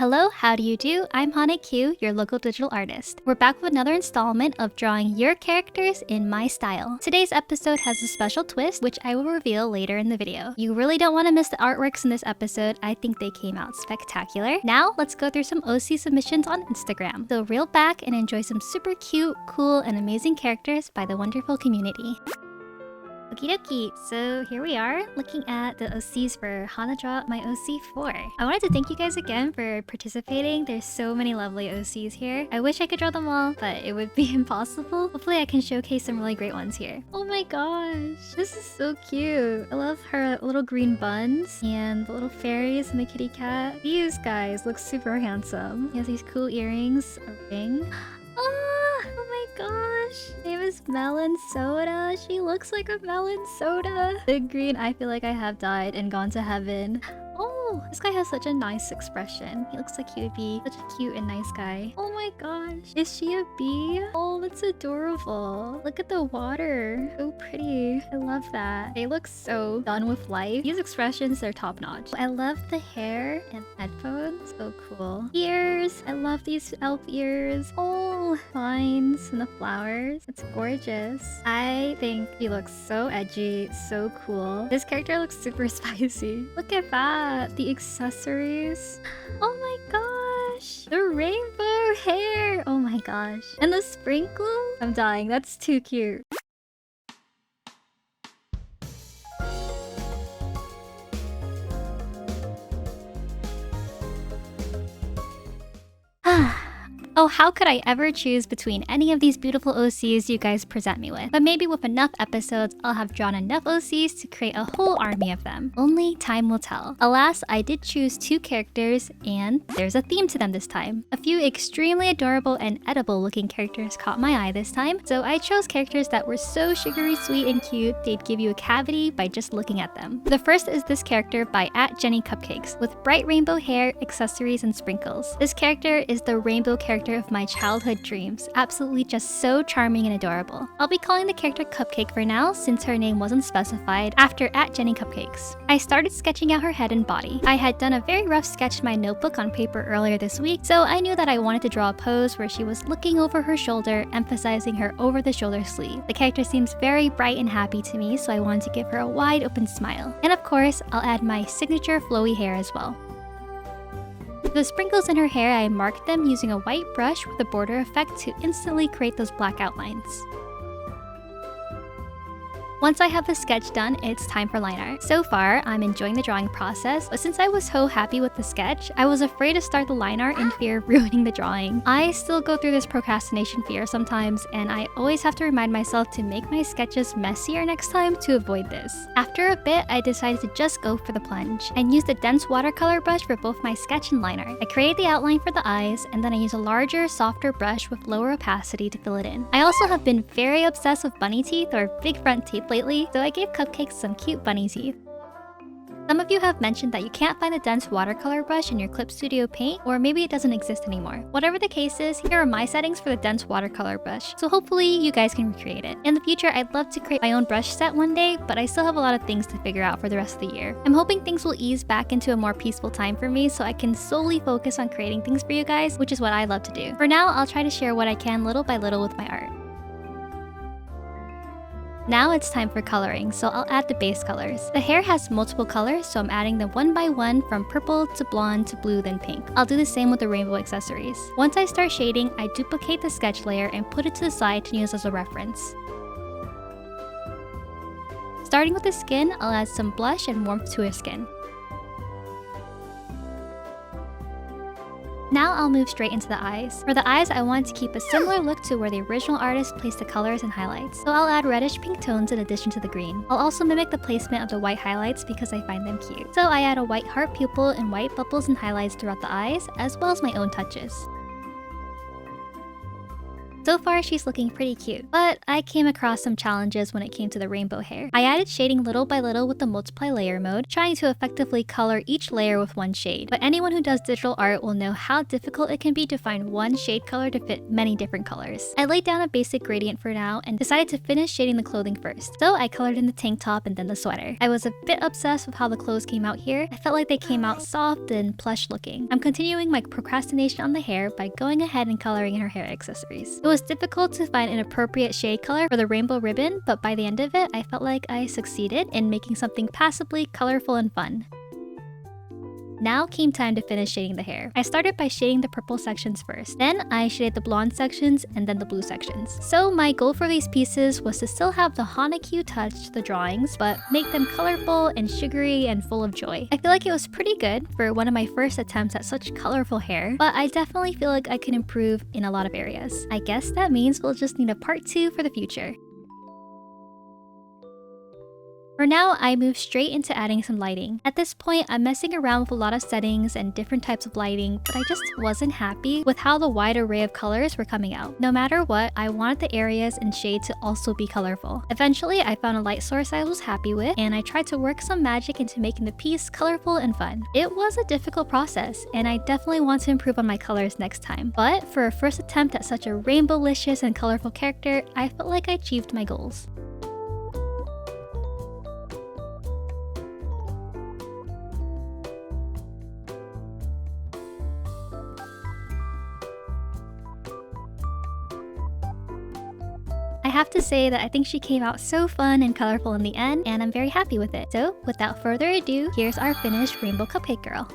Hello, how do you do? I'm Hana Q, your local digital artist. We're back with another installment of drawing your characters in my style. Today's episode has a special twist, which I will reveal later in the video. You really don't want to miss the artworks in this episode. I think they came out spectacular. Now, let's go through some OC submissions on Instagram. So reel back and enjoy some super cute, cool, and amazing characters by the wonderful community. Okie dokie, so here we are looking at the OCs for Hana Draw My OC 4. I wanted to thank you guys again for participating. There's so many lovely OCs here. I wish I could draw them all, but it would be impossible. Hopefully I can showcase some really great ones here. Oh my gosh, this is so cute. I love her little green buns and the little fairies and the kitty cat. These guys look super handsome. He has these cool earrings, a ring. Oh my gosh, her name is Melon Soda. She looks like a melon soda. The green, I feel like I have died and gone to heaven. Oh, this guy has such a nice expression. He looks like he would be such a cute and nice guy. Oh my gosh, is she a bee? Oh, that's adorable. Look at the water. So pretty. I love that. They look so done with life. These expressions, they're top notch. I love the hair and headphones. So cool. Ears. I love these elf ears. Oh, vines and the flowers. It's gorgeous. I think he looks so edgy, so cool. This character looks super spicy. Look at that. The accessories. Oh my gosh. The rainbow hair. Oh my gosh. And the sprinkle. I'm dying. That's too cute. Oh, how could I ever choose between any of these beautiful OCs you guys present me with? But maybe with enough episodes, I'll have drawn enough OCs to create a whole army of them. Only time will tell. Alas, I did choose 2 characters, and there's a theme to them this time. A few extremely adorable and edible looking characters caught my eye this time, so I chose characters that were so sugary sweet and cute, they'd give you a cavity by just looking at them. The first is this character by @JennyCupcakes, with bright rainbow hair, accessories, and sprinkles. This character is the rainbow character of my childhood dreams. Absolutely just so charming and adorable. I'll be calling the character Cupcake for now since her name wasn't specified after @JennyCupcakes. I started sketching out her head and body. I had done a very rough sketch in my notebook on paper earlier this week, so I knew that I wanted to draw a pose where she was looking over her shoulder, emphasizing her over-the-shoulder sleeve. The character seems very bright and happy to me, so I wanted to give her a wide open smile. And of course, I'll add my signature flowy hair as well. The sprinkles in her hair, I marked them using a white brush with a border effect to instantly create those black outlines. Once I have the sketch done, it's time for line art. So far, I'm enjoying the drawing process, but since I was so happy with the sketch, I was afraid to start the line art in fear of ruining the drawing. I still go through this procrastination fear sometimes, and I always have to remind myself to make my sketches messier next time to avoid this. After a bit, I decided to just go for the plunge, and used a dense watercolor brush for both my sketch and line art. I created the outline for the eyes, and then I used a larger, softer brush with lower opacity to fill it in. I also have been very obsessed with bunny teeth or big front teeth lately, so I gave Cupcakes some cute bunny teeth. Some of you have mentioned that you can't find the dense watercolor brush in your Clip Studio Paint, or maybe it doesn't exist anymore. Whatever the case is, here are my settings for the dense watercolor brush, so hopefully you guys can recreate it. In the future, I'd love to create my own brush set one day, but I still have a lot of things to figure out for the rest of the year. I'm hoping things will ease back into a more peaceful time for me so I can solely focus on creating things for you guys, which is what I love to do. For now, I'll try to share what I can little by little with my art. Now it's time for coloring, so I'll add the base colors. The hair has multiple colors, so I'm adding them one by one from purple to blonde to blue then pink. I'll do the same with the rainbow accessories. Once I start shading, I duplicate the sketch layer and put it to the side to use as a reference. Starting with the skin, I'll add some blush and warmth to her skin. Now I'll move straight into the eyes. For the eyes, I want to keep a similar look to where the original artist placed the colors and highlights. So I'll add reddish pink tones in addition to the green. I'll also mimic the placement of the white highlights because I find them cute. So I add a white heart pupil and white bubbles and highlights throughout the eyes, as well as my own touches. So far, she's looking pretty cute, but I came across some challenges when it came to the rainbow hair. I added shading little by little with the multiply layer mode, trying to effectively color each layer with one shade. But anyone who does digital art will know how difficult it can be to find one shade color to fit many different colors. I laid down a basic gradient for now and decided to finish shading the clothing first. So I colored in the tank top and then the sweater. I was a bit obsessed with how the clothes came out here. I felt like they came out soft and plush looking. I'm continuing my procrastination on the hair by going ahead and coloring in her hair accessories. It was difficult to find an appropriate shade color for the rainbow ribbon, but by the end of it, I felt like I succeeded in making something passably colorful and fun. Now came time to finish shading the hair. I started by shading the purple sections first. Then I shaded the blonde sections and then the blue sections. So my goal for these pieces was to still have the hana touch to the drawings, but make them colorful and sugary and full of joy. I feel like it was pretty good for one of my first attempts at such colorful hair, but I definitely feel like I could improve in a lot of areas. I guess that means we'll just need a part 2 for the future. For now, I move straight into adding some lighting. At this point, I'm messing around with a lot of settings and different types of lighting, but I just wasn't happy with how the wide array of colors were coming out. No matter what, I wanted the areas and shade to also be colorful. Eventually, I found a light source I was happy with, and I tried to work some magic into making the piece colorful and fun. It was a difficult process, and I definitely want to improve on my colors next time. But for a first attempt at such a rainbow-licious and colorful character, I felt like I achieved my goals. I have to say that I think she came out so fun and colorful in the end, and I'm very happy with it. So without further ado, here's our finished rainbow cupcake girl.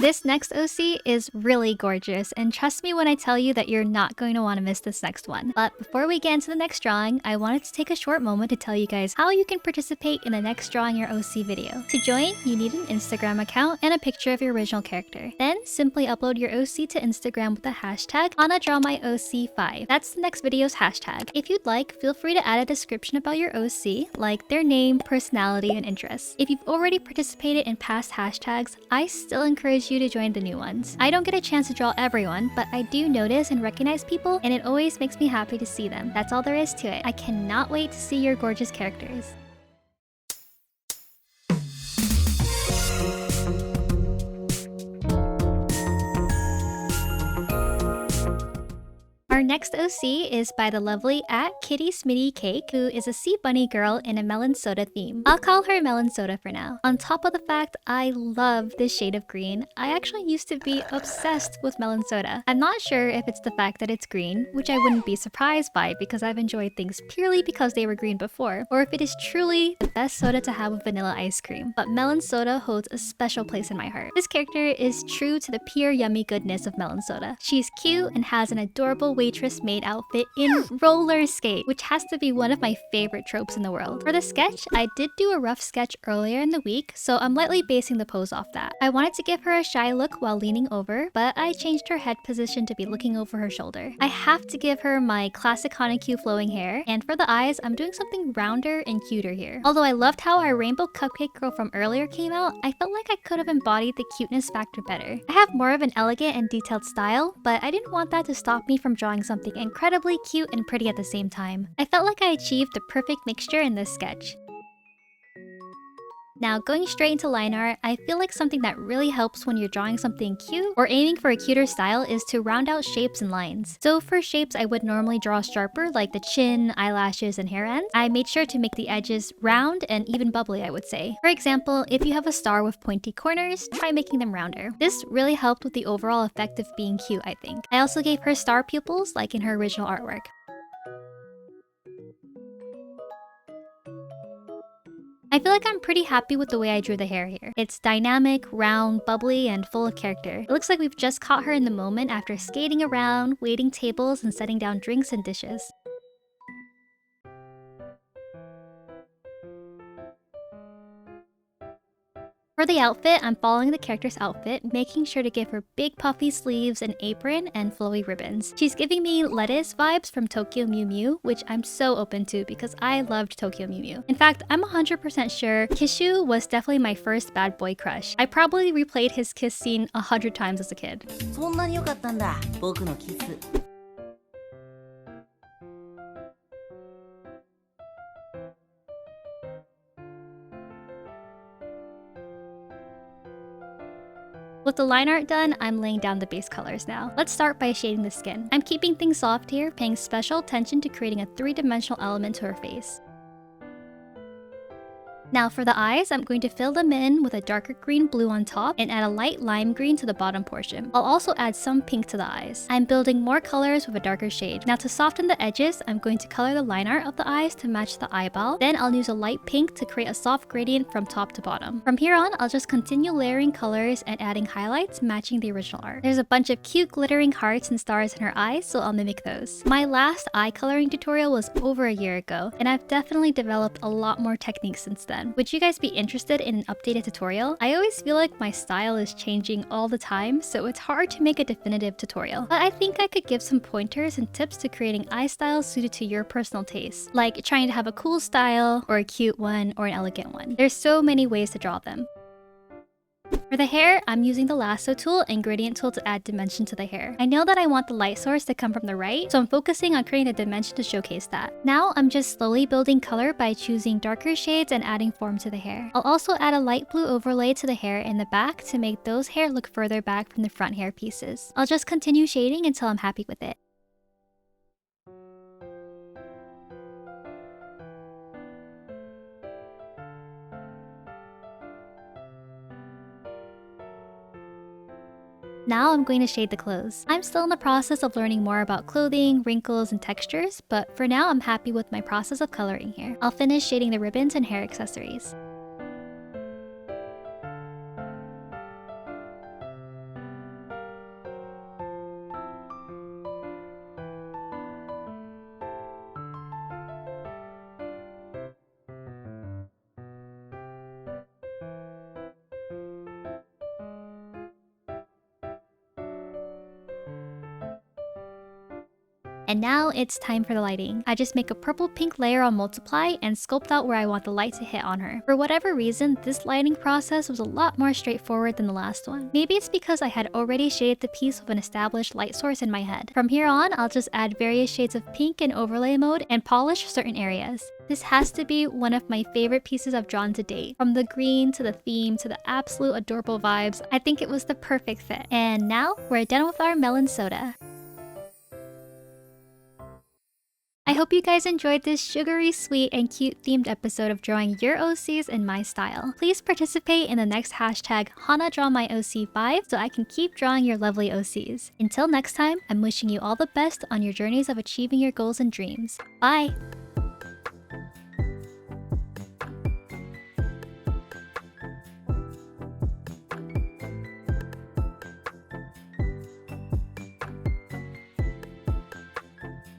This next OC is really gorgeous, and trust me when I tell you that you're not going to want to miss this next one. But before we get into the next drawing, I wanted to take a short moment to tell you guys how you can participate in the next Drawing Your OC video. To join, you need an Instagram account and a picture of your original character. Then simply upload your OC to Instagram with the hashtag HanaDrawMyOC5. That's the next video's hashtag. If you'd like, feel free to add a description about your OC, like their name, personality, and interests. If you've already participated in past hashtags, I still encourage you to join the new ones. I don't get a chance to draw everyone, but I do notice and recognize people, and it always makes me happy to see them. That's all there is to it. I cannot wait to see your gorgeous characters. Our next OC is by the lovely @KittySmittyCake, who is a sea bunny girl in a melon soda theme. I'll call her melon soda for now. On top of the fact I love this shade of green, I actually used to be obsessed with melon soda. I'm not sure if it's the fact that it's green, which I wouldn't be surprised by because I've enjoyed things purely because they were green before, or if it is truly the best soda to have with vanilla ice cream. But melon soda holds a special place in my heart. This character is true to the pure yummy goodness of melon soda. She's cute and has an adorable waitress maid outfit in roller skate, which has to be one of my favorite tropes in the world. For the sketch, I did do a rough sketch earlier in the week, so I'm lightly basing the pose off that. I wanted to give her a shy look while leaning over, but I changed her head position to be looking over her shoulder. I have to give her my classic hana flowing hair, and for the eyes, I'm doing something rounder and cuter here. Although I loved how our rainbow cupcake girl from earlier came out, I felt like I could have embodied the cuteness factor better. I have more of an elegant and detailed style, but I didn't want that to stop me from drawing something incredibly cute and pretty at the same time. I felt like I achieved the perfect mixture in this sketch. Now, going straight into line art, I feel like something that really helps when you're drawing something cute or aiming for a cuter style is to round out shapes and lines. So for shapes I would normally draw sharper, like the chin, eyelashes, and hair ends, I made sure to make the edges round and even bubbly, I would say. For example, if you have a star with pointy corners, try making them rounder. This really helped with the overall effect of being cute, I think. I also gave her star pupils, like in her original artwork. I feel like I'm pretty happy with the way I drew the hair here. It's dynamic, round, bubbly, and full of character. It looks like we've just caught her in the moment after skating around, waiting tables, and setting down drinks and dishes. For the outfit, I'm following the character's outfit, making sure to give her big puffy sleeves, an apron, and flowy ribbons. She's giving me lettuce vibes from Tokyo Mew Mew, which I'm so open to because I loved Tokyo Mew Mew. In fact, I'm 100% sure Kishu was definitely my first bad boy crush. I probably replayed his kiss scene 100 times as a kid. そんなに良かったんだ、僕のキス。With the line art done, I'm laying down the base colors now. Let's start by shading the skin. I'm keeping things soft here, paying special attention to creating a three-dimensional element to her face. Now for the eyes, I'm going to fill them in with a darker green blue on top and add a light lime green to the bottom portion. I'll also add some pink to the eyes. I'm building more colors with a darker shade. Now to soften the edges, I'm going to color the line art of the eyes to match the eyeball. Then I'll use a light pink to create a soft gradient from top to bottom. From here on, I'll just continue layering colors and adding highlights matching the original art. There's a bunch of cute glittering hearts and stars in her eyes, so I'll mimic those. My last eye coloring tutorial was over a year ago, and I've definitely developed a lot more techniques since then. Would you guys be interested in an updated tutorial? I always feel like my style is changing all the time, so it's hard to make a definitive tutorial. But I think I could give some pointers and tips to creating eye styles suited to your personal taste, like trying to have a cool style, or a cute one, or an elegant one. There's so many ways to draw them. For the hair, I'm using the lasso tool and gradient tool to add dimension to the hair. I know that I want the light source to come from the right, so I'm focusing on creating a dimension to showcase that. Now, I'm just slowly building color by choosing darker shades and adding form to the hair. I'll also add a light blue overlay to the hair in the back to make those hair look further back from the front hair pieces. I'll just continue shading until I'm happy with it. Now I'm going to shade the clothes. I'm still in the process of learning more about clothing, wrinkles, and textures, but for now I'm happy with my process of coloring here. I'll finish shading the ribbons and hair accessories. And now it's time for the lighting. I just make a purple pink layer on multiply and sculpt out where I want the light to hit on her. For whatever reason, this lighting process was a lot more straightforward than the last one. Maybe it's because I had already shaded the piece with an established light source in my head. From here on, I'll just add various shades of pink in overlay mode and polish certain areas. This has to be one of my favorite pieces I've drawn to date. From the green to the theme to the absolute adorable vibes, I think it was the perfect fit. And now we're done with our melon soda. I hope you guys enjoyed this sugary, sweet, and cute themed episode of drawing your OCs in my style. Please participate in the next hashtag HanaDrawMyOC5 so I can keep drawing your lovely OCs. Until next time, I'm wishing you all the best on your journeys of achieving your goals and dreams. Bye!